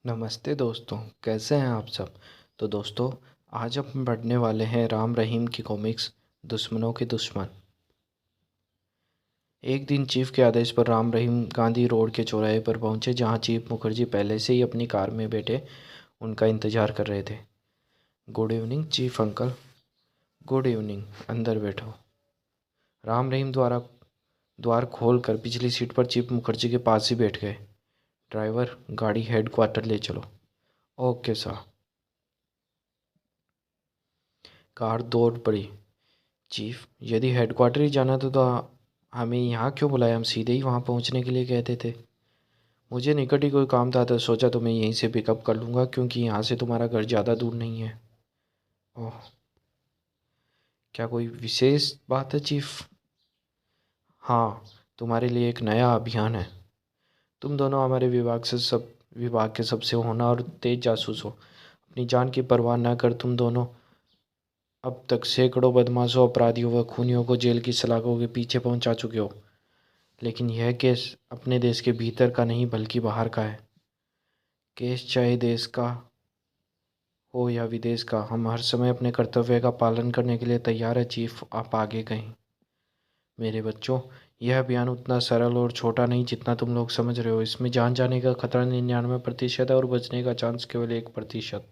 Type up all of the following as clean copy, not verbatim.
नमस्ते दोस्तों, कैसे हैं आप सब। तो दोस्तों, आज हम पढ़ने वाले हैं राम रहीम की कॉमिक्स दुश्मनों के दुश्मन। एक दिन चीफ के आदेश पर राम रहीम गांधी रोड के चौराहे पर पहुंचे, जहां चीफ मुखर्जी पहले से ही अपनी कार में बैठे उनका इंतजार कर रहे थे। Good evening chief uncle. Good evening, अंदर बैठो। राम रहीम द्वार खोल कर पिछली सीट पर चीफ मुखर्जी के पास ही बैठ गए। ड्राइवर, गाड़ी हेडक्वार्टर ले चलो। Okay sir. कार दौड़ पड़ी। चीफ, यदि हेडक्वार्टर ही जाना था तो हमें यहाँ क्यों बुलाया? हम सीधे ही वहाँ पहुँचने के लिए कहते थे। मुझे निकट ही कोई काम था तो सोचा तुम्हें यहीं से पिकअप कर लूँगा, क्योंकि यहाँ से तुम्हारा घर ज़्यादा दूर नहीं है। ओह, क्या कोई विशेष बात है चीफ? हाँ, तुम्हारे लिए एक नया अभियान है। तुम दोनों हमारे विभाग के सबसे होनहार और तेज जासूस हो। अपनी जान की परवाह न कर तुम दोनों अब तक सैकड़ों बदमाशों, अपराधियों व खूनियों को जेल की सलाखों के पीछे पहुंचा चुके हो। लेकिन यह केस अपने देश के भीतर का नहीं बल्कि बाहर का है। केस चाहे देश का हो या विदेश का, हम हर समय अपने कर्तव्य का पालन करने के लिए तैयार है चीफ। आप आगे कहें। मेरे बच्चों, यह अभियान उतना सरल और छोटा नहीं जितना तुम लोग समझ रहे हो। इसमें जान जाने का खतरा 99% है और बचने का चांस केवल 1%।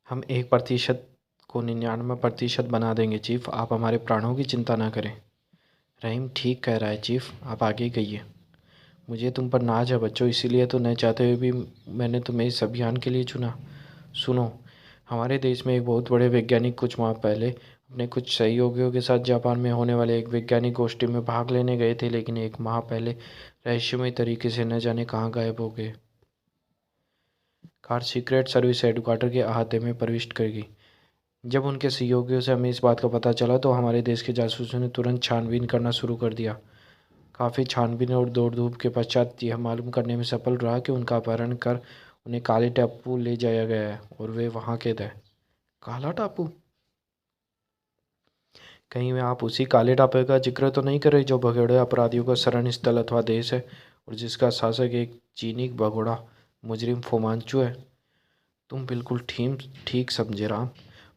हम 1% को 99% बना देंगे चीफ। आप हमारे प्राणों की चिंता ना करें। रहीम ठीक कह रहा है चीफ, आप आगे कहिए। मुझे तुम पर नाज है बच्चों, इसीलिए तो न चाहते हुए भी मैंने तुम्हें इस अभियान के लिए चुना। सुनो, हमारे देश में एक बहुत बड़े वैज्ञानिक कुछ माह पहले अपने कुछ सहयोगियों के साथ जापान में होने वाले एक वैज्ञानिक गोष्ठी में भाग लेने गए थे, लेकिन एक माह पहले रहस्यमय तरीके से न जाने कहाँ गायब हो गए। कार सीक्रेट सर्विस हेडक्वार्टर के अहाते में प्रविष्ट कर गई। जब उनके सहयोगियों से हमें इस बात का पता चला तो हमारे देश के जासूसों ने तुरंत छानबीन करना शुरू कर दिया। काफ़ी छानबीन और दौड़ धूप के पश्चात यह मालूम करने में सफल रहा कि उनका अपहरण कर उन्हें काले टापू ले जाया गया है और वे वहाँ कैद है। काला टापू? कहीं में आप उसी काले टापू का जिक्र तो नहीं कर रहे जो भगोड़े अपराधियों का शरण स्थल अथवा देश है और जिसका शासक एक चीनी भगोड़ा मुजरिम फोमांचू है? तुम बिल्कुल ठीक ठीक समझे राम।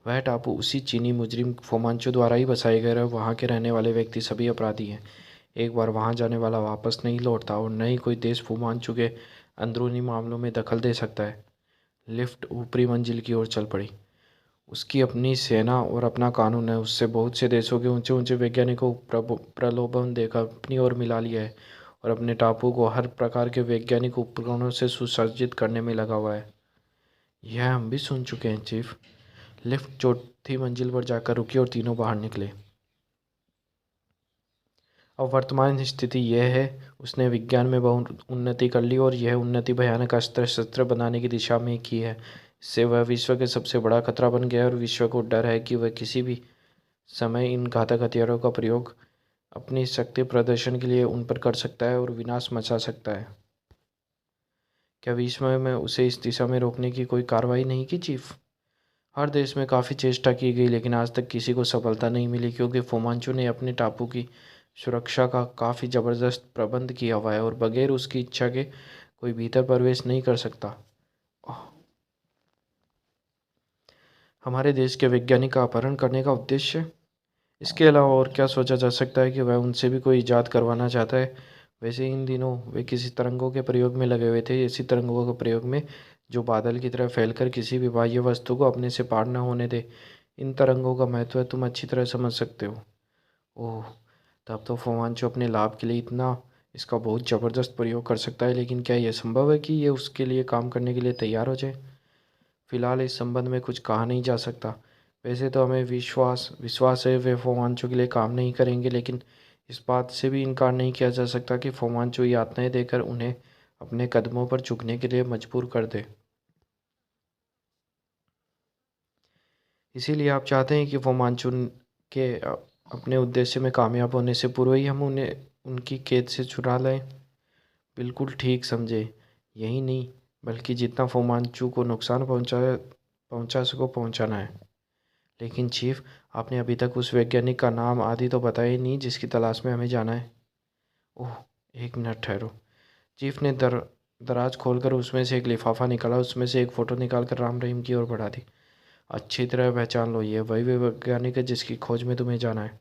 वह टापू उसी चीनी मुजरिम फोमांचू द्वारा ही बसाए गए और वहाँ के रहने वाले व्यक्ति सभी अपराधी हैं। एक बार वहाँ जाने वाला वापस नहीं लौटता और न ही कोई देश फूमांचू के अंदरूनी मामलों में दखल दे सकता है। लिफ्ट ऊपरी मंजिल की ओर चल पड़ी। उसकी अपनी सेना और अपना कानून है। उससे बहुत से देशों के ऊंचे ऊंचे वैज्ञानिकों को प्रलोभन देकर अपनी ओर मिला लिया है और अपने टापू को हर प्रकार के वैज्ञानिक उपकरणों से सुसज्जित करने में लगा हुआ है। यह हम भी सुन चुके हैं चीफ। लिफ्ट चौथी मंजिल पर जाकर रुकी और तीनों बाहर निकले। अब वर्तमान स्थिति यह है, उसने विज्ञान में बहुत उन्नति कर ली और यह उन्नति भयानक अस्त्र शस्त्र बनाने की दिशा में की है। इससे वह विश्व के सबसे बड़ा खतरा बन गया है और विश्व को डर है कि वह किसी भी समय इन घातक हथियारों का प्रयोग अपनी शक्ति प्रदर्शन के लिए उन पर कर सकता है और विनाश मचा सकता है। क्या विश्व में उसे इस दिशा में रोकने की कोई कार्रवाई नहीं की चीफ? हर देश में काफ़ी चेष्टा की गई लेकिन आज तक किसी को सफलता नहीं मिली, क्योंकि फोमांचू ने अपने टापू की सुरक्षा का काफ़ी ज़बरदस्त प्रबंध किया हुआ है और बगैर उसकी इच्छा के कोई भीतर प्रवेश नहीं कर सकता। ओह, हमारे देश के वैज्ञानिक का अपहरण करने का उद्देश्य? इसके अलावा और क्या सोचा जा सकता है कि वह उनसे भी कोई इजाद करवाना चाहता है? वैसे इन दिनों वे किसी तरंगों के प्रयोग में लगे हुए थे, ऐसी तरंगों के प्रयोग में जो बादल की तरह फैलकर किसी भी बाह्य वस्तु को अपने से पार न होने दे। इन तरंगों का महत्व तुम अच्छी तरह समझ सकते हो। ओह, तब तो फुमांचू अपने लाभ के लिए इतना इसका बहुत ज़बरदस्त प्रयोग कर सकता है, लेकिन क्या यह संभव है कि ये उसके लिए काम करने के लिए तैयार हो जाए? फिलहाल इस संबंध में कुछ कहा नहीं जा सकता। वैसे तो हमें विश्वास विश्वास है वे फोमांचू के लिए काम नहीं करेंगे, लेकिन इस बात से भी इनकार नहीं किया जा सकता कि फोमांचू यातनाएं देकर उन्हें अपने कदमों पर झुकने के लिए मजबूर कर दे। इसीलिए आप चाहते हैं कि फोमांचू के अपने उद्देश्य में कामयाब होने से पूर्व ही हम उन्हें उनकी कैद से छुड़ा लें। बिल्कुल ठीक समझे। यही नहीं, बल्कि जितना फोमांचू को नुकसान पहुंचा सको पहुंचाना है। लेकिन चीफ, आपने अभी तक उस वैज्ञानिक का नाम आदि तो बताया ही नहीं जिसकी तलाश में हमें जाना है। ओह, एक मिनट ठहरो। चीफ ने दराज खोलकर उसमें से एक लिफाफा निकाला, उसमें से एक फ़ोटो निकालकर राम रहीम की ओर बढ़ा दी। अच्छी तरह पहचान लो, ये वही वैज्ञानिक है जिसकी खोज में तुम्हें जाना है।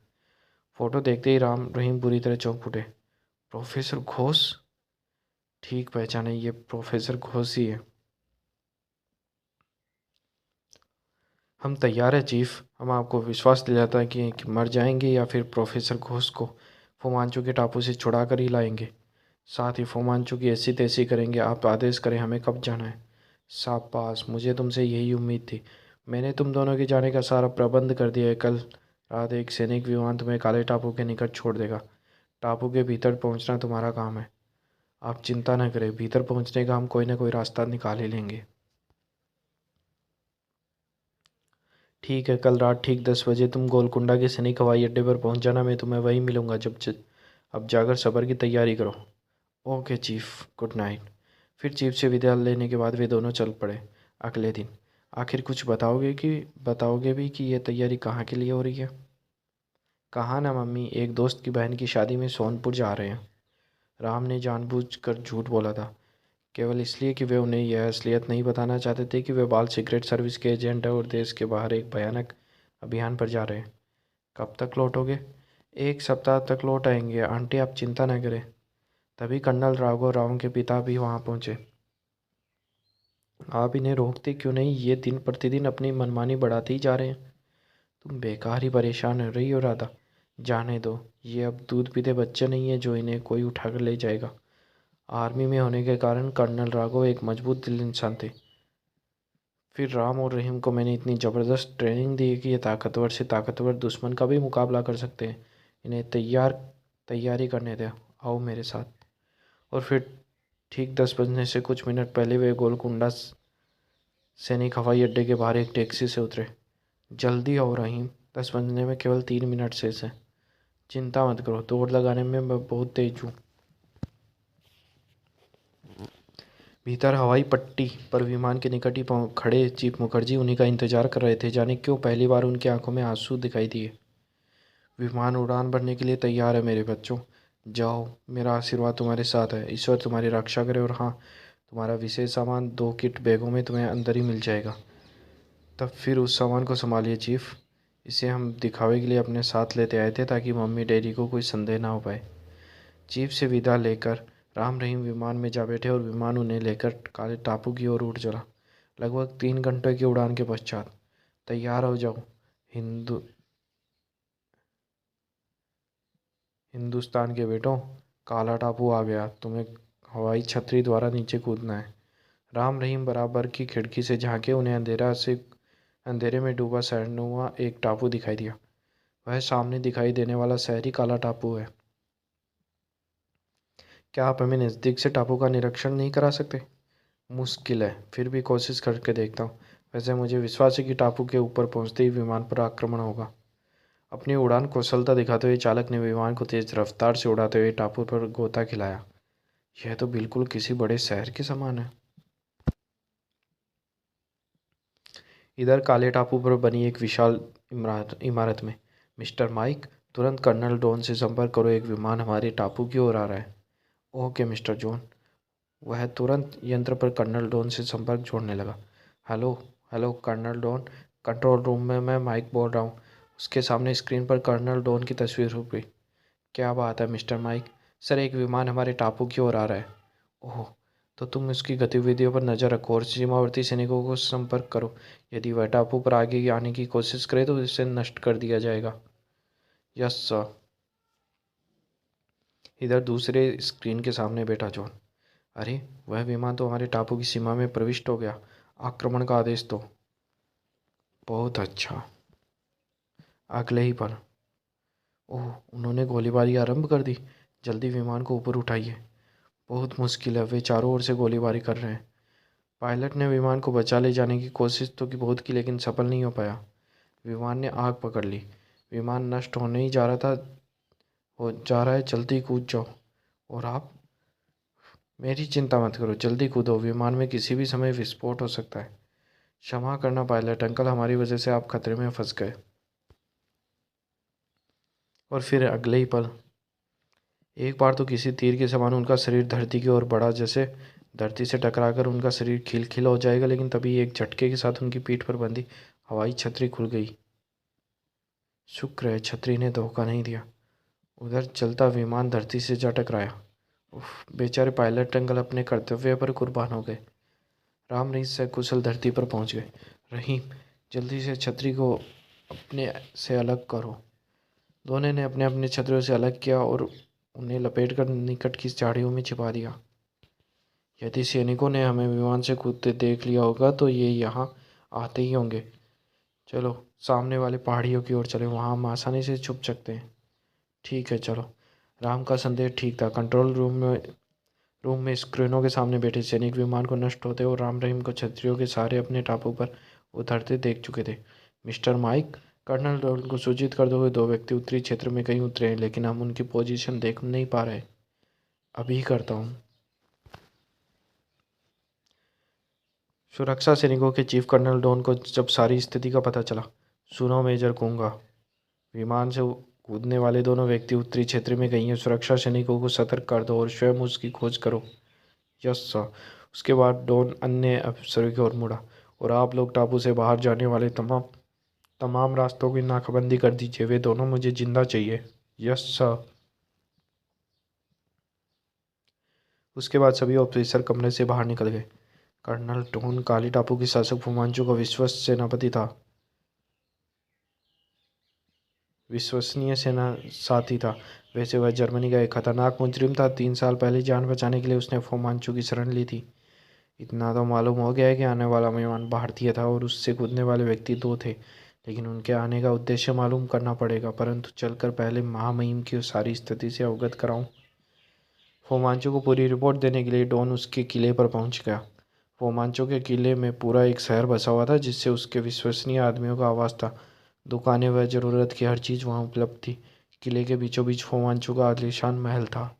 फ़ोटो देखते ही राम रहीम बुरी तरह चौंक उठे। प्रोफेसर घोष? ठीक पहचाने, ये प्रोफेसर घोष ही है। हम तैयार है चीफ। हम आपको विश्वास दिलाता है कि मर जाएंगे या फिर प्रोफेसर घोष को फुमांचू के टापू से छुड़ा कर ही लाएंगे। साथ ही फुमांचू की ऐसी तैसी करेंगे। आप आदेश करें, हमें कब जाना है? शाबाश, मुझे तुमसे यही उम्मीद थी। मैंने तुम दोनों के जाने का सारा प्रबंध कर दिया है। कल रात एक सैनिक विमान तुम्हें काले टापू के निकट छोड़ देगा। टापू के भीतर पहुंचना तुम्हारा काम है। आप चिंता न करें, भीतर पहुंचने का हम कोई ना कोई रास्ता निकाल ही लेंगे। ठीक है, कल रात ठीक 10 बजे तुम गोलकुंडा के सैनिक हवाई अड्डे पर पहुंच जाना। मैं तुम्हें वहीं मिलूंगा। अब जाकर सफ़र की तैयारी करो। Okay chief, good night. फिर चीफ से विदा लेने के बाद वे दोनों चल पड़े। अगले दिन आखिर कुछ बताओगे भी कि यह तैयारी कहाँ के लिए हो रही है? कहाँ ना मम्मी, एक दोस्त की बहन की शादी में सोनपुर जा रहे हैं। राम ने जानबूझकर झूठ बोला था, केवल इसलिए कि वे उन्हें यह असलियत नहीं बताना चाहते थे कि वे बाल सिगरेट सर्विस के एजेंट हैं और देश के बाहर एक भयानक अभियान पर जा रहे हैं। कब तक लौटोगे? 1 सप्ताह तक लौट आएंगे आंटी, आप चिंता न करें। तभी कर्नल राघव राव के पिता भी वहां पहुंचे। आप इन्हें रोकते क्यों नहीं? ये दिन प्रतिदिन अपनी मनमानी बढ़ाते ही जा रहे हैं। तुम बेकार ही परेशान हो रही हो राधा। जाने दो, ये अब दूध पीते बच्चे नहीं है जो इन्हें कोई उठाकर ले जाएगा। आर्मी में होने के कारण कर्नल राघव एक मजबूत दिल इंसान थे। फिर राम और रहीम को मैंने इतनी ज़बरदस्त ट्रेनिंग दी है कि ये ताकतवर से ताकतवर दुश्मन का भी मुकाबला कर सकते हैं। इन्हें तैयारी करने दें। आओ मेरे साथ। और फिर ठीक 10 बजने से कुछ मिनट पहले वे गोलकुंडा सैनिक हवाई अड्डे के बाहर एक टैक्सी से उतरे। जल्दी आओ रहीम, 10 बजने में केवल 3 मिनट शेष हैं। चिंता मत करो, दौड़ लगाने में मैं बहुत तेज हूँ। भीतर हवाई पट्टी पर विमान के निकट ही खड़े चीफ मुखर्जी उन्हीं का इंतजार कर रहे थे। जाने क्यों पहली बार उनकी आंखों में आंसू दिखाई दिए। विमान उड़ान भरने के लिए तैयार है मेरे बच्चों। जाओ, मेरा आशीर्वाद तुम्हारे साथ है। ईश्वर तुम्हारी रक्षा करे। और हाँ, तुम्हारा विशेष सामान 2 किट बैगों में तुम्हें अंदर ही मिल जाएगा। तब फिर उस सामान को संभालिए चीफ। इसे हम दिखावे के लिए अपने साथ लेते आए थे ताकि मम्मी डैडी को कोई संदेह ना हो पाए। चीफ से विदा लेकर राम रहीम विमान में जा बैठे और विमान उन्हें लेकर काले टापू की ओर उड़ चला। लगभग 3 घंटे की उड़ान के पश्चात तैयार हो जाओ। हिंदू हिंदुस्तान के बेटों, काला टापू आ गया। तुम्हें हवाई छतरी द्वारा नीचे कूदना है। राम रहीम बराबर की खिड़की से झांके। उन्हें अंधेरे में डूबा शहरनुमा एक टापू दिखाई दिया। वह सामने दिखाई देने वाला शहरी काला टापू है। क्या आप हमें नज़दीक से टापू का निरीक्षण नहीं करा सकते? मुश्किल है, फिर भी कोशिश करके देखता हूँ। वैसे मुझे विश्वास है कि टापू के ऊपर पहुंचते ही विमान पर आक्रमण होगा। अपनी उड़ान कौशलता दिखाते हुए चालक ने विमान को तेज रफ्तार से उड़ाते हुए टापू पर गोता खिलाया। यह तो बिल्कुल किसी बड़े शहर के समान है। इधर काले टापू पर बनी एक विशाल इमारत में मिस्टर माइक, तुरंत कर्नल डॉन से संपर्क करो। एक विमान हमारे टापू की ओर आ रहा है। Okay mister John. वह तुरंत यंत्र पर कर्नल डॉन से संपर्क जोड़ने लगा। Hello hello colonel Don, control room में मैं माइक बोल रहा हूँ। उसके सामने स्क्रीन पर कर्नल डॉन की तस्वीर हो गई। क्या बात है मिस्टर माइक? सर, एक विमान हमारे टापू की ओर आ रहा है। ओह, तो तुम उसकी गतिविधियों पर नज़र रखो और सीमावर्ती सैनिकों को संपर्क करो। यदि वह टापू पर आगे आने की कोशिश करे तो इसे नष्ट कर दिया जाएगा। Yes sir. इधर दूसरे स्क्रीन के सामने बैठा जॉन। अरे, वह विमान तो हमारे टापू की सीमा में प्रविष्ट हो गया। आक्रमण का आदेश दो। बहुत अच्छा। अगले ही पल, ओह, उन्होंने गोलीबारी आरंभ कर दी। जल्दी विमान को ऊपर उठाइए। बहुत मुश्किल है, वे चारों ओर से गोलीबारी कर रहे हैं। पायलट ने विमान को बचा ले जाने की कोशिश तो की बहुत की, लेकिन सफल नहीं हो पाया। विमान ने आग पकड़ ली। विमान नष्ट होने ही जा रहा था, हो जा रहा है। जल्दी कूद जाओ। और आप? मेरी चिंता मत करो, जल्दी कूदो। विमान में किसी भी समय विस्फोट हो सकता है। क्षमा करना पायलट अंकल, हमारी वजह से आप खतरे में फंस गए। और फिर अगले ही पल एक बार तो किसी तीर के समान उनका शरीर धरती की ओर बढ़ा, जैसे धरती से टकराकर उनका शरीर खिलखिला हो जाएगा, लेकिन तभी एक झटके के साथ उनकी पीठ पर बंधी हवाई छतरी खुल गई। शुक्र है छतरी ने धोखा नहीं दिया। उधर चलता विमान धरती से जा टकराया। उफ, बेचारे पायलट अंकल अपने कर्तव्य पर कुर्बान हो गए। राम रहीम सकुशल धरती पर पहुंच गए। रहीम, जल्दी से छतरी को अपने से अलग करो। दोनों ने अपने अपने छतरियों से अलग किया और उन्हें लपेटकर निकट की झाड़ियों में छिपा दिया। यदि सैनिकों ने हमें विमान से कूदते देख लिया होगा तो ये यहाँ आते ही होंगे। चलो सामने वाले पहाड़ियों की ओर चले, वहाँ हम आसानी से छुप सकते हैं। ठीक है चलो। राम का संदेह ठीक था। कंट्रोल रूम में स्क्रीनों के सामने बैठे सैनिक विमान को नष्ट होते और राम रहीम को छतरियों के सहारे अपने टापू पर उतरते देख चुके थे। मिस्टर माइक, कर्नल डॉन को सूचित कर दो हुए 2 व्यक्ति उत्तरी क्षेत्र में कहीं उतरे हैं, लेकिन हम उनकी पोजीशन देख नहीं पा रहे। अभी करता हूँ। सुरक्षा सैनिकों के चीफ कर्नल डॉन को जब सारी स्थिति का पता चला। सुनो मेजर कुंगा, विमान से कूदने वाले दोनों व्यक्ति उत्तरी क्षेत्र में गई हैं। सुरक्षा सैनिकों को सतर्क कर दो और स्वयं उसकी खोज करो। Yes sir. उसके बाद डॉन अन्य अफसरों की ओर मुड़ा। और आप लोग टापू से बाहर जाने वाले तमाम तमाम रास्तों की नाकाबंदी कर दीजिए। वे दोनों मुझे जिंदा चाहिए। Yes sir. उसके बाद सभी ऑफिसर कमरे से बाहर निकल गए। कर्नल डॉन काली टापू के शासक फुमांचू का विश्वस्त सेनापति था, विश्वसनीय सेना साथी था। वैसे वह जर्मनी का एक खतरनाक मुजरिम था। 3 साल पहले जान बचाने के लिए उसने फुमांचू की शरण ली थी। इतना तो मालूम हो गया है कि आने वाला मेहमान भारतीय था और उससे कूदने वाले व्यक्ति 2 थे, लेकिन उनके आने का उद्देश्य मालूम करना पड़ेगा। परंतु चलकर पहले महामहिम की सारी स्थिति से अवगत कराऊं। फोमांचो को पूरी रिपोर्ट देने के लिए डॉन उसके किले पर पहुंच गया। फोमांचो के किले में पूरा एक शहर बसा हुआ था, जिससे उसके विश्वसनीय आदमियों का आवास था। दुकानें व जरूरत की हर चीज़ वहाँ उपलब्ध थी। किले के बीचों बीच फोमांचो का आलीशान महल था।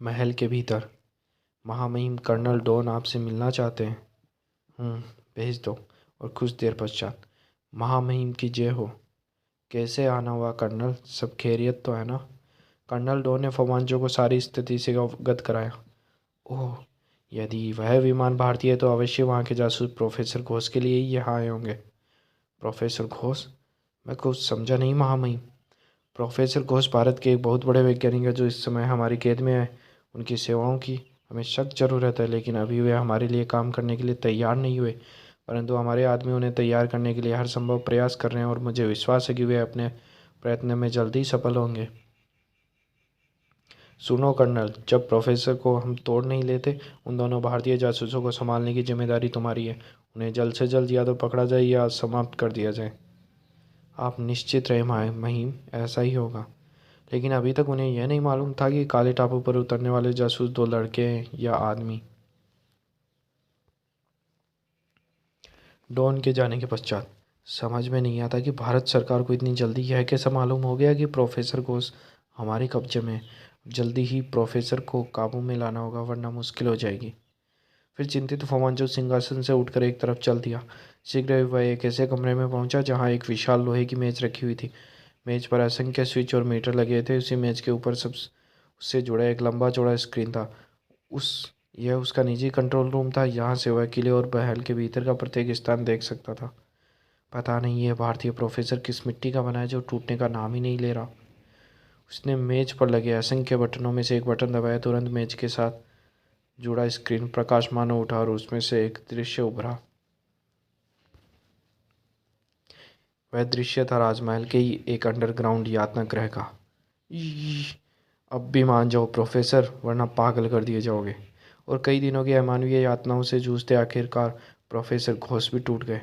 महल के भीतर महामहिम कर्नल डॉन आपसे मिलना चाहते हैं। हम्म, भेज दो। और कुछ देर पश्चात, महामहिम की जय हो। कैसे आना हुआ कर्नल, सब खैरियत तो है ना? कर्नल डॉन ने फोमांचो को सारी स्थिति से अवगत कराया। ओह, यदि वह विमान भारतीय है तो अवश्य वहाँ के जासूस प्रोफेसर घोष के लिए ही यहाँ आए होंगे। प्रोफेसर घोष? मैं कुछ समझा नहीं महामहिम। प्रोफेसर घोष भारत के एक बहुत बड़े वैज्ञानिक हैं जो इस समय हमारी कैद में है। उनकी सेवाओं की हमें सख्त ज़रूरत है, लेकिन अभी वे हमारे लिए काम करने के लिए तैयार नहीं हुए। परंतु हमारे आदमी उन्हें तैयार करने के लिए हर संभव प्रयास कर रहे हैं और मुझे विश्वास है कि वे अपने प्रयत्न में जल्दी सफल होंगे। सुनो कर्नल, जब प्रोफेसर को हम तोड़ नहीं लेते, उन दोनों भारतीय जासूसों को संभालने की जिम्मेदारी तुम्हारी है। उन्हें जल्द से जल्द या तो पकड़ा जाए या समाप्त कर दिया जाए। आप निश्चित रहे महिम, ऐसा ही होगा। लेकिन अभी तक उन्हें यह नहीं मालूम था कि काले टापू पर उतरने वाले जासूस 2 लड़के हैं या आदमी। डॉन के जाने के पश्चात समझ में नहीं आता कि भारत सरकार को इतनी जल्दी यह कैसे मालूम हो गया कि प्रोफेसर घोष हमारे कब्जे में है। जल्दी ही प्रोफेसर को काबू में लाना होगा, वरना मुश्किल हो जाएगी। फिर चिंतित फवांचो सिंहासन से उठकर एक तरफ चल दिया। शीघ्र ही वह एक ऐसे कमरे में पहुंचा जहां एक विशाल लोहे की मेज रखी हुई थी। मेज पर असंख्य स्विच और मीटर लगे थे। उसी मेज के ऊपर सब उससे जुड़ा एक लंबा चौड़ा स्क्रीन था। उस यह उसका निजी कंट्रोल रूम था। यहाँ से वह किले और महल के भीतर का प्रत्येक स्थान देख सकता था। पता नहीं यह भारतीय प्रोफेसर किस मिट्टी का बना है जो टूटने का नाम ही नहीं ले रहा। उसने मेज पर लगे असंख्य बटनों में से एक बटन दबाया। तुरंत मेज के साथ जुड़ा स्क्रीन प्रकाशमान हो उठा और उसमें से एक दृश्य उभरा। वह दृश्य था राजमहल के ही एक अंडरग्राउंड यातना गृह का। ई, अब भी मान जाओ प्रोफेसर, वरना पागल कर दिए जाओगे। और कई दिनों की अमानवीय यातनाओं से जूझते आखिरकार प्रोफेसर घोष भी टूट गए।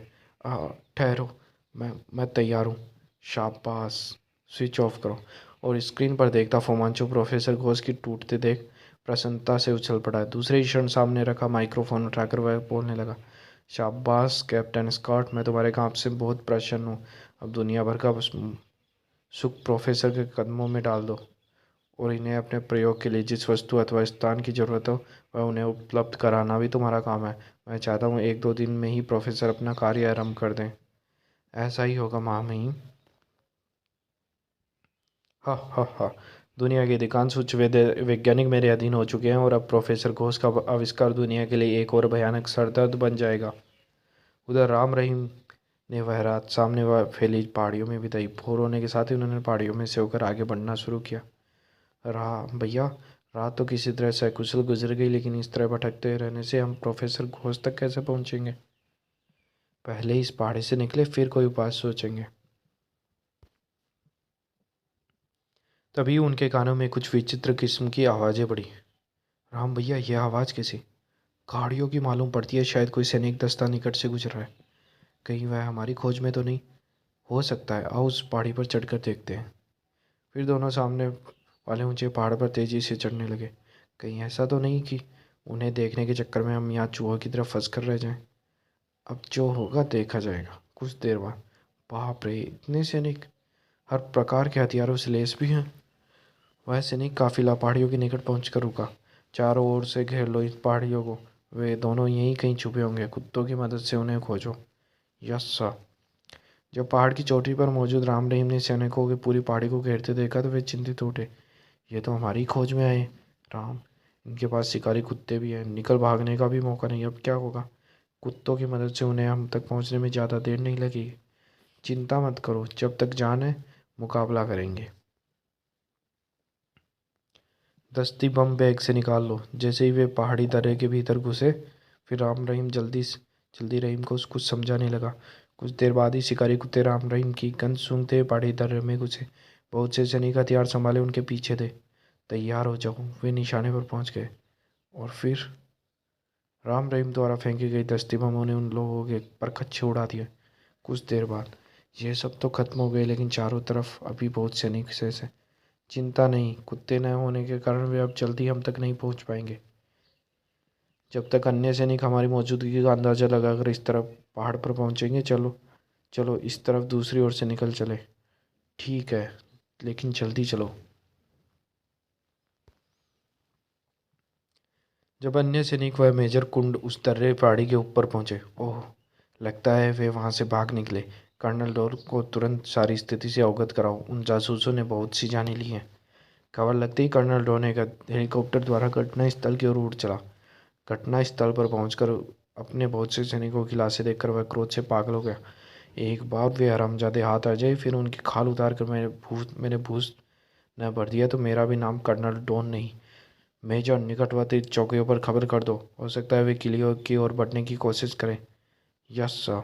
ठहरो, मैं तैयार हूँ। शाबाश। स्विच ऑफ करो। और स्क्रीन पर देखता फोमांचो प्रोफेसर घोष की टूटते देख प्रसन्नता से उछल पड़ा। दूसरे ही क्षण सामने रखा माइक्रोफोन उठाकर वह बोलने लगा। शाबाश कैप्टन स्कॉट, मैं तुम्हारे काम से बहुत प्रसन्न हूँ। अब दुनिया भर का सुख प्रोफेसर के कदमों में डाल दो और इन्हें अपने प्रयोग के लिए जिस वस्तु अथवा स्थान की ज़रूरत हो वह उन्हें उपलब्ध कराना भी तुम्हारा काम है। मैं चाहता हूँ 1-2 दिन में ही प्रोफेसर अपना कार्य आरंभ कर दें। ऐसा ही होगा महामहिम। हा हा हा। दुनिया के अधिकांश उच्च वैज्ञानिक मेरे अधीन हो चुके हैं और अब प्रोफेसर घोष का आविष्कार दुनिया के लिए एक और भयानक सरदर्द बन जाएगा। उधर राम रहीम ने वह रात सामने वह फैली पहाड़ियों में बिताई। भोर होने के साथ ही उन्होंने पहाड़ियों में से होकर आगे बढ़ना शुरू किया। रहा भैया, रात तो किसी तरह सकुशल गुजर गई, लेकिन इस तरह भटकते रहने से हम प्रोफेसर घोष तक कैसे पहुंचेंगे? पहले इस पहाड़ी से निकले, फिर कोई उपाय सोचेंगे। तभी उनके कानों में कुछ विचित्र किस्म की आवाज़ें पड़ी। राम भैया, यह आवाज़ कैसी? गाड़ियों की मालूम पड़ती है। शायद कोई सैनिक दस्ता निकट से गुजर रहा है। कहीं वह हमारी खोज में तो नहीं? हो सकता है। आओ उस पहाड़ी पर चढ़कर देखते हैं। फिर दोनों सामने वाले ऊंचे पहाड़ पर तेजी से चढ़ने लगे। कहीं ऐसा तो नहीं कि उन्हें देखने के चक्कर में हम यहाँ चूहों की तरह फंस कर रह जाएं। अब जो होगा देखा जाएगा। कुछ देर बाद, बाप रे, इतने सैनिक! हर प्रकार के हथियारों से लैस भी हैं। वह सैनिक काफिला पहाड़ियों के निकट पहुंचकर रुका। चारों ओर से घेर लो इस पहाड़ियों को। वे दोनों यहीं कहीं छुपे होंगे। कुत्तों की मदद से उन्हें खोजो। Yes sir. जब पहाड़ की चोटी पर मौजूद राम रहीम ने सैनिकों की पूरी पहाड़ी को घेरते देखा तो वे चिंतित उठे। ये तो हमारी खोज में आए। राम, इनके पास शिकारी कुत्ते भी हैं। निकल भागने का भी मौका नहीं। अब क्या होगा? कुत्तों की मदद से उन्हें हम तक पहुंचने में ज़्यादा देर नहीं लगेगी। चिंता मत करो, जब तक जान है मुकाबला करेंगे। दस्ती बम बैग से निकाल लो। जैसे ही वे पहाड़ी दर्रे के भीतर घुसे, फिर राम रहीम जल्दी रहीम को कुछ समझाने लगा। कुछ देर बाद ही शिकारी कुत्ते राम रहीम की गंध सूंघते पहाड़ी दर्रे में घुसे। बहुत से सैनिक हथियार संभाले उनके पीछे थे। तैयार हो जाओ। वे निशाने पर पहुंच गए। और फिर राम रहीम द्वारा फेंकी गई दस्ती बमों ने उन लोगों के परखच्चे उड़ा दिए। कुछ देर बाद ये सब तो खत्म हो गए, लेकिन चारों तरफ अभी बहुत सैनिक शेष है। चिंता नहीं, कुत्ते न होने के कारण वे अब जल्दी हम तक नहीं पहुंच पाएंगे। जब तक अन्य सैनिक हमारी मौजूदगी का अंदाजा लगाकर इस तरफ पहाड़ पर पहुंचेंगे। चलो चलो, इस तरफ दूसरी ओर से निकल चले। ठीक है, लेकिन जल्दी चलो। जब अन्य सैनिक वह मेजर कुंड उस दर्रे पहाड़ी के ऊपर पहुंचे, ओह, लगता है वे वहां से भाग निकले। कर्नल डोर को तुरंत सारी स्थिति से अवगत कराओ। उन जासूसों ने बहुत सी जानें ली हैं। खबर लगते ही कर्नल डो ने हेलीकॉप्टर द्वारा घटना स्थल की ओर उड़ चला। घटना स्थल पर पहुंचकर अपने बहुत से सैनिकों की लाशें देखकर वह क्रोध से पागल हो गया। एक बार वे हरामजादे हाथ आ जाए, फिर उनकी खाल उतार कर मैंने भूस न भर दिया तो मेरा भी नाम कर्नल डोन नहीं। मेजर, निकटवर्ती चौकियों पर खबर कर दो। हो सकता है वे किले की ओर बढ़ने की कोशिश करें। Yes sir.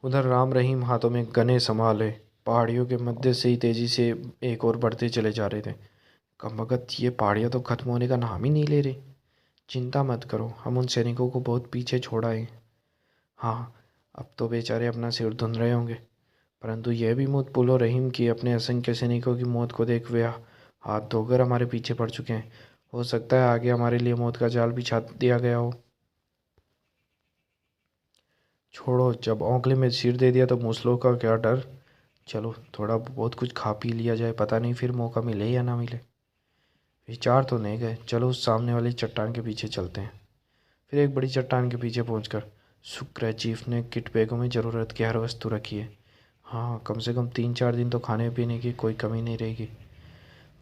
उधर राम रहीम हाथों में गने संभाले पहाड़ियों के मध्य से ही तेजी से एक और बढ़ते चले जा रहे थे। कमबख्त, ये पहाड़ियाँ तो खत्म होने का नाम ही नहीं ले रही। चिंता मत करो, हम उन सैनिकों को बहुत पीछे छोड़ आए। हाँ, अब तो बेचारे अपना सिर धुन रहे होंगे। परंतु यह भी मत भूलो रहीम कि अपने असंख्य सैनिकों की मौत को देख वे हाथ धोकर हमारे पीछे पड़ चुके हैं। हो सकता है आगे हमारे लिए मौत का जाल बिछा दिया गया हो। छोड़ो, जब औंकले में सिर दे दिया तो मूसलों का क्या डर। चलो थोड़ा बहुत कुछ खा पी लिया जाए, पता नहीं फिर मौका मिले या ना मिले। विचार तो नहीं गए। चलो उस सामने वाली चट्टान के पीछे चलते हैं। फिर एक बड़ी चट्टान के पीछे पहुंचकर, शुक्र है चीफ ने किट बैगों में ज़रूरत की हर वस्तु रखी है। हाँ, कम से कम 3-4 दिन तो खाने पीने की कोई कमी नहीं रहेगी।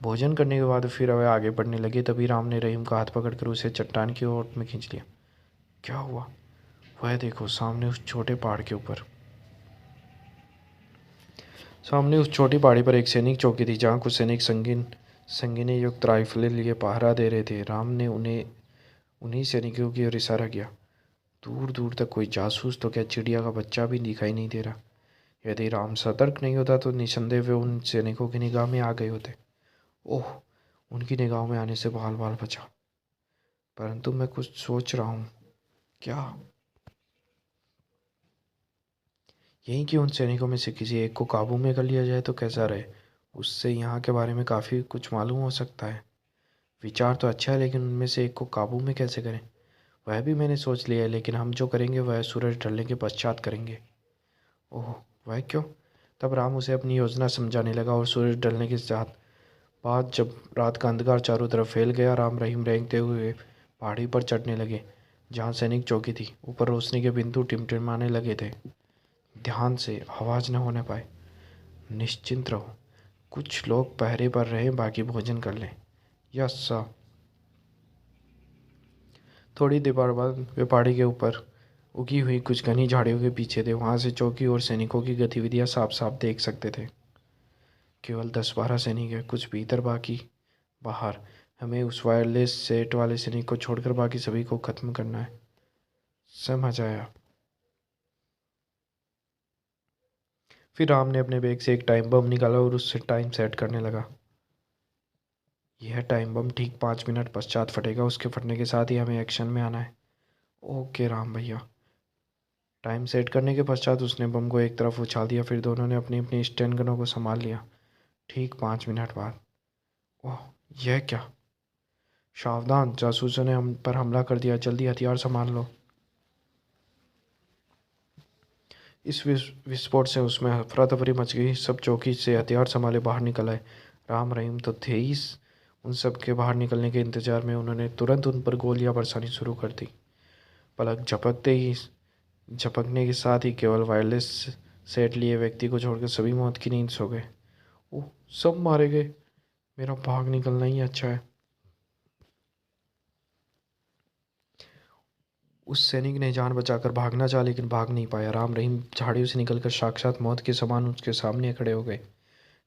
भोजन करने के बाद फिर वह आगे बढ़ने लगे। तभी राम ने रहीम का हाथ पकड़कर उसे चट्टान की ओर में खींच लिया। क्या हुआ? वह देखो, सामने उस छोटे पहाड़ के ऊपर, सामने उस छोटी पहाड़ी पर एक सैनिक चौकी थी, जहाँ कुछ सैनिक संगीने युक्त राइफलें लिए पहरा दे रहे थे। राम ने उन्हीं सैनिकों की ओर इशारा किया। दूर दूर तक कोई जासूस तो क्या, चिड़िया का बच्चा भी दिखाई नहीं दे रहा। यदि राम सतर्क नहीं होता तो निसंदेह वे उन सैनिकों की निगाह में आ गए होते। ओह, उनकी निगाह में आने से बाल बाल बचा। परंतु मैं कुछ सोच रहा हूँ। क्या? यहीं कि उन सैनिकों में से किसी एक को काबू में कर लिया जाए तो कैसा रहे। उससे यहाँ के बारे में काफ़ी कुछ मालूम हो सकता है। विचार तो अच्छा है, लेकिन उनमें से एक को काबू में कैसे करें, वह भी मैंने सोच लिया है। लेकिन हम जो करेंगे वह सूरज ढलने के पश्चात करेंगे। ओह, वह क्यों? तब राम उसे अपनी योजना समझाने लगा और सूरज ढलने के साथ बाद जब रात का अंधकार चारों तरफ फैल गया, राम रहीम रेंगते हुए पहाड़ी पर चढ़ने लगे जहाँ सैनिक चौकी थी। ऊपर रोशनी के बिंदु टिमटिमाने लगे थे। ध्यान से, आवाज़ न होने पाए। निश्चिंत रहो, कुछ लोग पहरे पर रहे, बाकी भोजन कर लें। Yes sir. थोड़ी देर बाद वे पहाड़ी के ऊपर उगी हुई कुछ घनी झाड़ियों के पीछे थे। वहां से चौकी और सैनिकों की गतिविधियां साफ साफ देख सकते थे। केवल 10-12 सैनिक है, कुछ भीतर, बाकी बाहर। हमें उस वायरलेस सेट वाले सैनिक को छोड़कर बाकी सभी को खत्म करना है। समझ आया। फिर राम ने अपने बैग से एक टाइम बम निकाला और उससे टाइम सेट करने लगा। यह टाइम बम ठीक 5 मिनट पश्चात फटेगा। उसके फटने के साथ ही हमें एक्शन में आना है। ओके राम भैया। टाइम सेट करने के पश्चात उसने बम को एक तरफ उछाल दिया। फिर दोनों ने अपनी अपनी स्टैन गनों को संभाल लिया। ठीक 5 मिनट बाद। ओह, यह क्या? सावधान, जासूसों ने हम पर हमला कर दिया, जल्दी हथियार संभाल लो। इस विस्फोट से उसमें अफरा तफरी मच गई। सब चौकी से हथियार संभाले बाहर निकल आए। राम रहीम तो थे ही। उन सब के बाहर निकलने के इंतजार में उन्होंने तुरंत उन पर गोलियां बरसानी शुरू कर दी। पलक झपकने के साथ ही केवल वायरलेस सेट लिए व्यक्ति को छोड़कर सभी मौत की नींद सो गए। ओह, सब मारे गए। मेरा भाग निकलना ही अच्छा है। उस सैनिक ने जान बचाकर भागना चाहा, लेकिन भाग नहीं पाया। राम रहीम झाड़ियों से निकलकर साक्षात मौत के समान उसके सामने खड़े हो गए।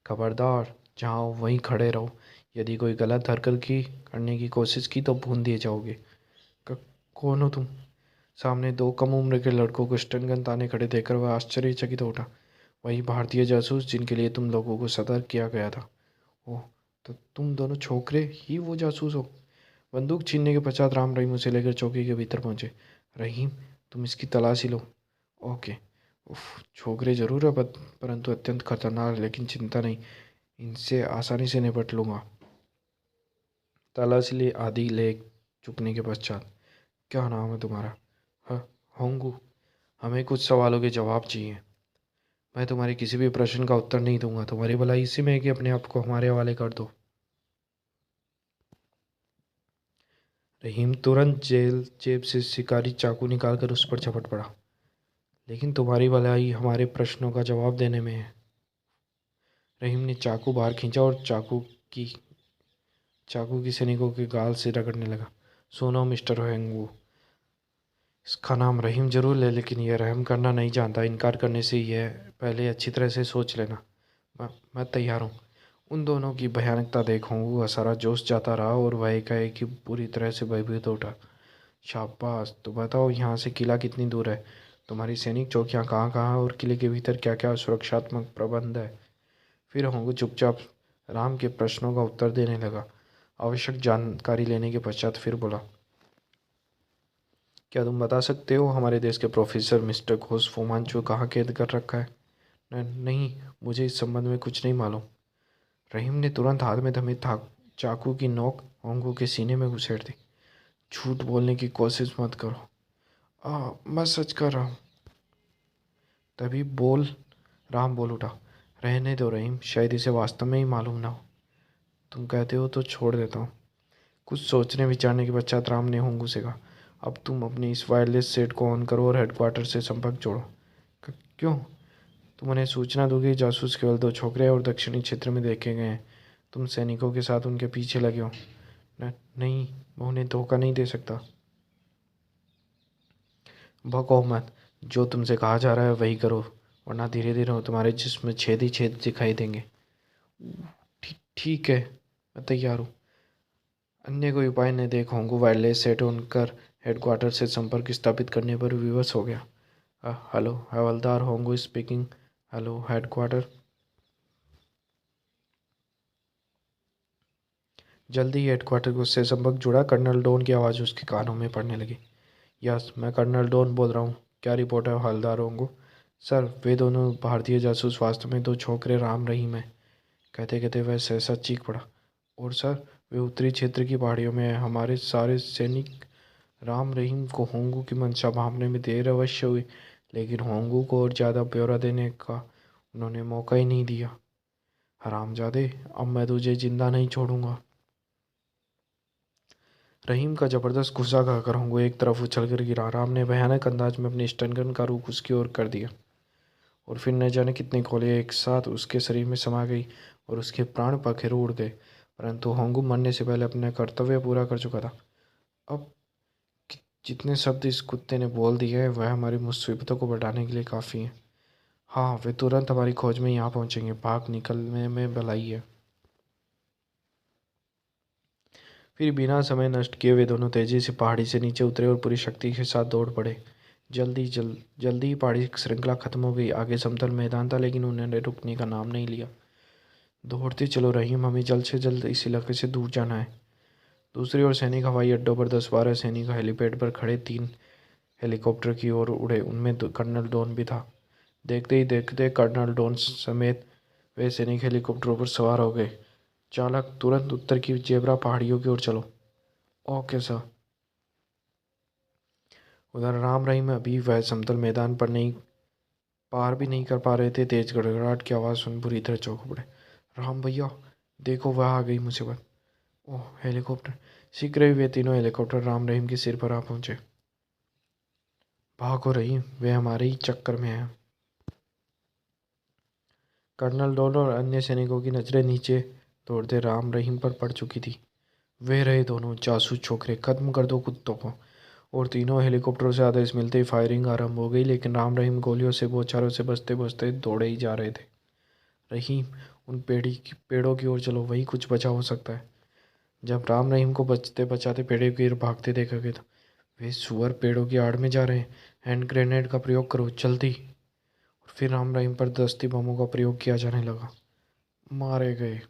खबरदार, जहाँ हो वहीं खड़े रहो। यदि कोई गलत हरकत करने की कोशिश की तो भून दिए जाओगे। कौन हो तुम? सामने दो कम उम्र के लड़कों को स्टन गन ताने खड़े देखकर वह आश्चर्यचकित हो उठा। वही भारतीय जासूस जिनके लिए तुम लोगों को सतर्क किया गया था। ओह, तो तुम दोनों छोकरे ही वो जासूस हो? बंदूक छीनने के पश्चात राम रहीम उसे लेकर चौकी के भीतर पहुंचे। रहीम, तुम इसकी तलाशी लो। ओके। उफ, छोकरे जरूर है, परंतु अत्यंत खतरनाक। लेकिन चिंता नहीं, इनसे आसानी से निपट लूंगा। तलाशी ले आदि ले चुकने के पश्चात। क्या नाम है तुम्हारा? हाँ, होंगू। हमें कुछ सवालों के जवाब चाहिए। मैं तुम्हारे किसी भी प्रश्न का उत्तर नहीं दूंगा। तुम्हारी भलाई इसी में है कि अपने आप को हमारे हवाले कर दो। रहीम तुरंत जेब से शिकारी चाकू निकालकर उस पर झपट पड़ा। लेकिन तुम्हारी भलाई हमारे प्रश्नों का जवाब देने में है। रहीम ने चाकू बाहर खींचा और की चाकू की सैनिकों के गाल से रगड़ने लगा। सुनो मिस्टर होंगू, इसका नाम रहीम जरूर ले, लेकिन यह रहम करना नहीं जानता। इनकार करने से यह पहले अच्छी तरह से सोच लेना। मैं तैयार हूँ। उन दोनों की भयानकता देखो। वह सारा जोश जाता रहा और वह एकाएक ही पूरी तरह से भयभीत हो उठा। शाबाश, तो बताओ यहाँ से किला कितनी दूर है? तुम्हारी सैनिक चौकियाँ कहाँ कहाँ और किले के भीतर क्या क्या सुरक्षात्मक प्रबंध है? फिर होंगू चुपचाप राम के प्रश्नों का उत्तर देने लगा। आवश्यक जानकारी लेने के पश्चात फिर बोला, क्या तुम बता सकते हो हमारे देश के प्रोफेसर मिस्टर घोष फुमांचू कहाँ कैद कर रखा है? नहीं, मुझे इस संबंध में कुछ नहीं मालूम। रहीम ने तुरंत हाथ में थमे चाकू की नोक होंगू के सीने में घुसेड़ दी। झूठ बोलने की कोशिश मत करो। मैं सच कर रहा हूँ। तभी राम बोल उठा। रहने दो रहीम, शायद इसे वास्तव में ही मालूम ना हो। तुम कहते हो तो छोड़ देता हूँ। कुछ सोचने विचारने के पश्चात राम ने होंगू से कहा, अब तुम अपनी इस वायरलेस सेट को ऑन करो और हेडक्वार्टर से संपर्क जोड़ो। क्यों? तुम उन्हें सूचना दोगे जासूस केवल 2 छोकरे और दक्षिणी क्षेत्र में देखे गए हैं। तुम सैनिकों के साथ उनके पीछे लगे हो। नहीं, मैं उन्हें धोखा नहीं दे सकता। भगो मत। जो तुमसे कहा जा रहा है वही करो, वरना धीरे धीरे तुम्हारे जिस्म में छेद ही छेद दिखाई देंगे। ठीक है, मैं तैयार हूँ। अन्य कोई उपाय न देख होंगू वायरलेस सेट उनकर हेडक्वार्टर से संपर्क स्थापित करने पर विवश हो गया। हेलो हवलदार, होंगू स्पीकिंग। Hello headquarter. जल्दी ही हेडक्वार्टर को से संपर्क जुड़ा। कर्नल डॉन की आवाज़ उसके कानों में पड़ने लगी। यस, मैं कर्नल डॉन बोल रहा हूँ। क्या रिपोर्ट है हवलदार होंगू? सर, वे दोनों भारतीय जासूस वास्तव में 2 छोकरे राम रहीम हैं। कहते कहते वह सहसा चीख पड़ा। और सर, वे उत्तरी क्षेत्र की पहाड़ियों में हैं। हमारे सारे सैनिक राम रहीम को होंगू की मंशा भांपने में देर अवश्य हुई, लेकिन होंगू को और ज़्यादा ब्यौरा देने का उन्होंने मौका ही नहीं दिया। हरामजादे, अब मैं तुझे जिंदा नहीं छोड़ूंगा। रहीम का जबरदस्त गुस्सा खाकर होंगू एक तरफ उछल कर गिरा। राम ने भयानक अंदाज में अपनी स्टन गन का रुख उसकी ओर कर दिया। और फिर न जाने कितनी गोलियां एक साथ उसके शरीर में समा गई और उसके प्राण पखेरु उड़ गए। परंतु होंगू मरने से पहले अपना कर्तव्य पूरा कर चुका था। अब जितने शब्द इस कुत्ते ने बोल दिए हैं वह हमारी मुसीबतों को बढ़ाने के लिए काफ़ी हैं। हाँ, वे तुरंत हमारी खोज में यहाँ पहुँचेंगे। भाग निकलने में भलाई है। फिर बिना समय नष्ट किए वे दोनों तेजी से पहाड़ी से नीचे उतरे और पूरी शक्ति के साथ दौड़ पड़े। जल्दी ही पहाड़ी की श्रृंखला खत्म हो गई। आगे समतल मैदान था, लेकिन उन्होंने रुकने का नाम नहीं लिया। दौड़ते चलो रहीम, हमें जल्द से जल्द इस इलाके से दूर जाना है। दूसरी ओर सैनिक हवाई अड्डों पर 10-12 सैनिक हेलीपैड पर खड़े 3 हेलीकॉप्टर की ओर उड़े। उनमें कर्नल डॉन भी था। देखते ही देखते कर्नल डॉन समेत वे सैनिक हेलीकॉप्टरों पर सवार हो गए। चालक, तुरंत उत्तर की जेबरा पहाड़ियों की ओर चलो। Okay sir. उधर राम रहीम अभी वह समतल मैदान पर नहीं पार भी नहीं कर पा रहे थे। तेज गड़गड़ाहट की आवाज़ सुन बुरी तरह चौंक पड़े। राम भैया, देखो वह आ गई मुसीबत। ओह, हेलीकॉप्टर! शीघ्र ही वे तीनों हेलीकॉप्टर राम रहीम के सिर पर आ पहुंचे। भागो रहीम, वे हमारे ही चक्कर में हैं। कर्नल डोल और अन्य सैनिकों की नजरें नीचे दौड़ते राम रहीम पर पड़ चुकी थी। वे रहे दोनों जासूस छोकरे, खत्म कर दो कुत्तों को। और तीनों हेलीकॉप्टरों से आदेश मिलते ही फायरिंग आरंभ हो गई, लेकिन राम रहीम गोलियों से बौछारों से बचते बचते दौड़े ही जा रहे थे। रहीम, उन पेड़ों की ओर चलो, वहीं कुछ बचा हो सकता है। जब राम रहीम को बचते बचाते पेड़ों की ओर भागते देखा गया, तो वे सुअर पेड़ों की आड़ में जा रहे हैं। हैंड ग्रेनेड का प्रयोग करो जल्दी। और फिर राम रहीम पर दस्ती बमों का प्रयोग किया जाने लगा। मारे गए।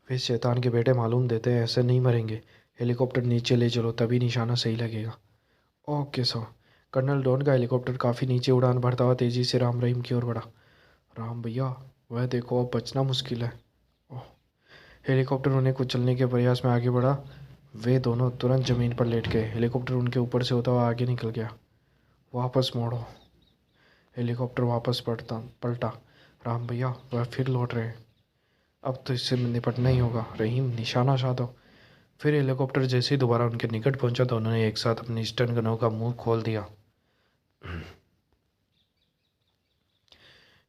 वे शैतान के बेटे मालूम देते हैं ऐसे नहीं मरेंगे। हेलीकॉप्टर नीचे ले चलो, तभी निशाना सही लगेगा। Okay sir. कर्नल डॉन का हेलीकॉप्टर काफ़ी नीचे उड़ान भरता हुआ तेजी से राम रहीम की ओर बढ़ा। राम भैया, वह देखो, अब बचना मुश्किल है। ओह! हेलीकॉप्टर उन्हें कुचलने के प्रयास में आगे बढ़ा। वे दोनों तुरंत जमीन पर लेट गए। हेलीकॉप्टर उनके ऊपर से होता हुआ आगे निकल गया। वापस मोड़ो। हेलीकॉप्टर वापस पलटा। राम भैया, वह फिर लौट रहे हैं। अब तो इससे निपटना ही होगा। रहीम, निशाना साधो। फिर हेलीकॉप्टर जैसे ही दोबारा उनके निकट पहुंचा तो उन्होंने एक साथ अपनी स्टन गनों का मुंह खोल दिया।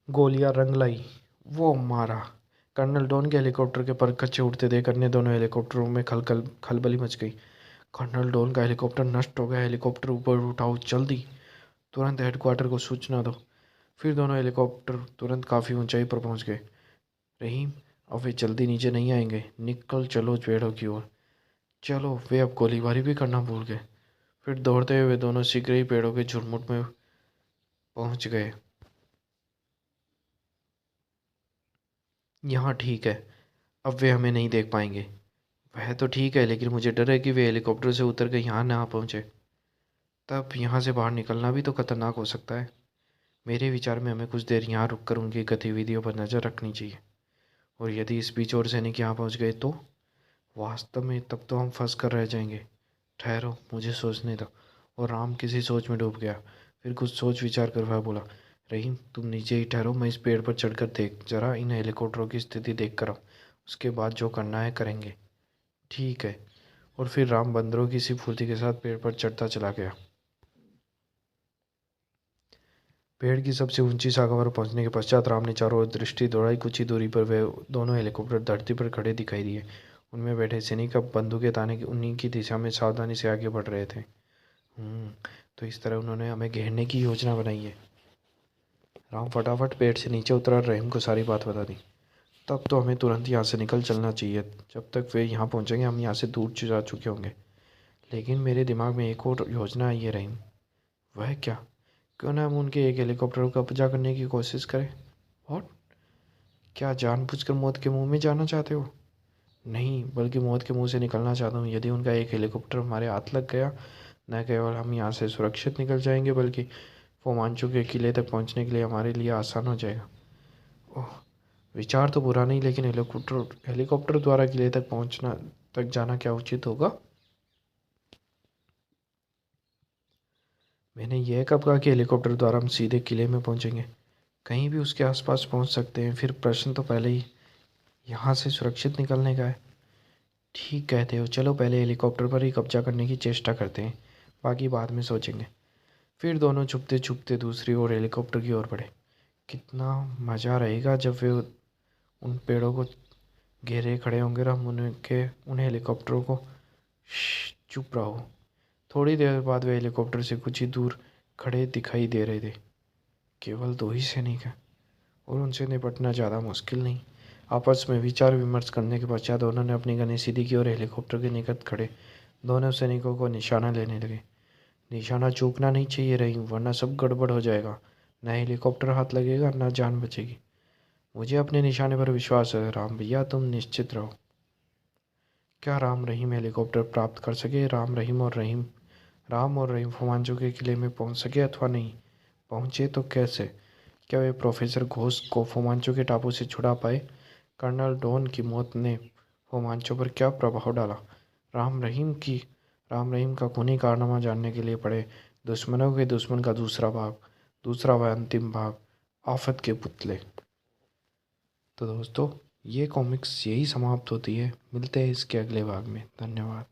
गोलियां रंग लाई। वो मारा। कर्नल डॉन के हेलीकॉप्टर के परखच्चे उड़ते देख अन्य दोनों हेलीकॉप्टरों में खलबली मच गई। कर्नल डॉन का हेलीकॉप्टर नष्ट हो गया। हेलीकॉप्टर ऊपर उठाओ जल्दी। तुरंत हेडक्वार्टर को सूचना दो। फिर दोनों हेलीकॉप्टर तुरंत काफ़ी ऊंचाई पर पहुंच गए। रहीम, अब वे जल्दी नीचे नहीं आएंगे। निकल चलो पेड़ों की ओर। चलो, वे अब गोलीबारी भी करना भूल गए। फिर दौड़ते हुए दोनों शीघ्र ही पेड़ों के झुरमुट में पहुंच गए। यहाँ ठीक है, अब वे हमें नहीं देख पाएंगे। वह तो ठीक है, लेकिन मुझे डर है कि वे हेलीकॉप्टर से उतर कर यहाँ ना पहुँचे। तब यहाँ से बाहर निकलना भी तो खतरनाक हो सकता है। मेरे विचार में हमें कुछ देर यहाँ रुककर उनकी गतिविधियों पर नज़र रखनी चाहिए। और यदि इस बीच और सैनिक यहाँ पहुँच गए तो वास्तव में तब तो हम फंस कर रह जाएंगे। ठहरो, मुझे सोचने दो। और राम किसी सोच में डूब गया। फिर कुछ सोच विचार कर वह बोला, रहीम, तुम नीचे ही ठहरो, मैं इस पेड़ पर चढ़कर देख जरा इन हेलीकॉप्टरों की स्थिति देख कर आऊँ। उसके बाद जो करना है करेंगे। ठीक है। और फिर राम बंदरों की सी फुर्ती के साथ पेड़ पर चढ़ता चला गया। पेड़ की सबसे ऊंची शाखा पर पहुंचने के पश्चात राम ने चारों ओर दृष्टि दौड़ाई। कुछ ही दूरी पर वे दोनों हेलीकॉप्टर धरती पर खड़े दिखाई दिए। उनमें बैठे सैनिक अब बंदूकें ताने की उन्हीं की दिशा में सावधानी से आगे बढ़ रहे थे। तो इस तरह उन्होंने हमें घेरने की योजना बनाई है। राम फटाफट पेड़ से नीचे उतरा और रहीम को सारी बात बता दी। तब तो हमें तुरंत यहाँ से निकल चलना चाहिए। जब तक वे यहाँ पहुँचेंगे हम यहाँ से दूर जा चुके होंगे। लेकिन मेरे दिमाग में एक और योजना आई है रहीम। वह क्या? क्यों ना हम उनके एक हेलीकॉप्टर को कब्जा करने की कोशिश करें। और क्या जानबूझकर मौत के मुंह में जाना चाहते हो? नहीं, बल्कि मौत के मुंह से निकलना चाहता हूँ। यदि उनका एक हेलीकॉप्टर हमारे हाथ लग गया, न केवल हम यहाँ से सुरक्षित निकल जाएंगे, बल्कि वो मानचू के किले तक पहुँचने के लिए हमारे लिए आसान हो जाएगा। ओह, विचार तो बुरा नहीं, लेकिन हेलीकॉप्टर द्वारा किले तक जाना क्या उचित होगा? मैंने यह कब कहा कि हेलीकॉप्टर द्वारा हम सीधे किले में पहुंचेंगे? कहीं भी उसके आसपास पहुंच सकते हैं। फिर प्रश्न तो पहले ही यहाँ से सुरक्षित निकलने का है। ठीक कहते हो, चलो पहले हेलीकॉप्टर पर ही कब्जा करने की चेष्टा करते हैं। बाकी बाद में सोचेंगे। फिर दोनों छुपते छुपते दूसरी ओर हेलीकॉप्टर की ओर बढ़े। कितना मज़ा रहेगा जब वे उन पेड़ों को घेरे खड़े होंगे और हम उन हेलीकॉप्टरों को चुप रहो। थोड़ी देर बाद वे हेलीकॉप्टर से कुछ ही दूर खड़े दिखाई दे रहे थे। केवल 2 ही सैनिक हैं और उनसे निपटना ज़्यादा मुश्किल नहीं। आपस में विचार विमर्श करने के पश्चात उन्होंने अपनी गनें सीधी की और हेलीकॉप्टर के निकट खड़े दोनों सैनिकों को निशाना लेने लगे। निशाना चूकना नहीं चाहिए रहीम, वरना सब गड़बड़ हो जाएगा। न हेलीकॉप्टर हाथ लगेगा न जान बचेगी। मुझे अपने निशाने पर विश्वास है राम भैया, तुम निश्चित रहो। क्या राम रहीम हेलीकॉप्टर प्राप्त कर सके? राम और रहीम फुमांचो के किले में पहुंच सके अथवा नहीं पहुंचे तो कैसे? क्या वे प्रोफेसर घोष को फुमांचो के टापू से छुड़ा पाए? कर्नल डॉन की मौत ने फुमांचो पर क्या प्रभाव डाला? राम रहीम का खूनी कारनामा जानने के लिए पढ़े दुश्मनों के दुश्मन का दूसरा व अंतिम भाग, आफत के पुतले। तो दोस्तों, ये कॉमिक्स यही समाप्त होती है। मिलते हैं इसके अगले भाग में। धन्यवाद।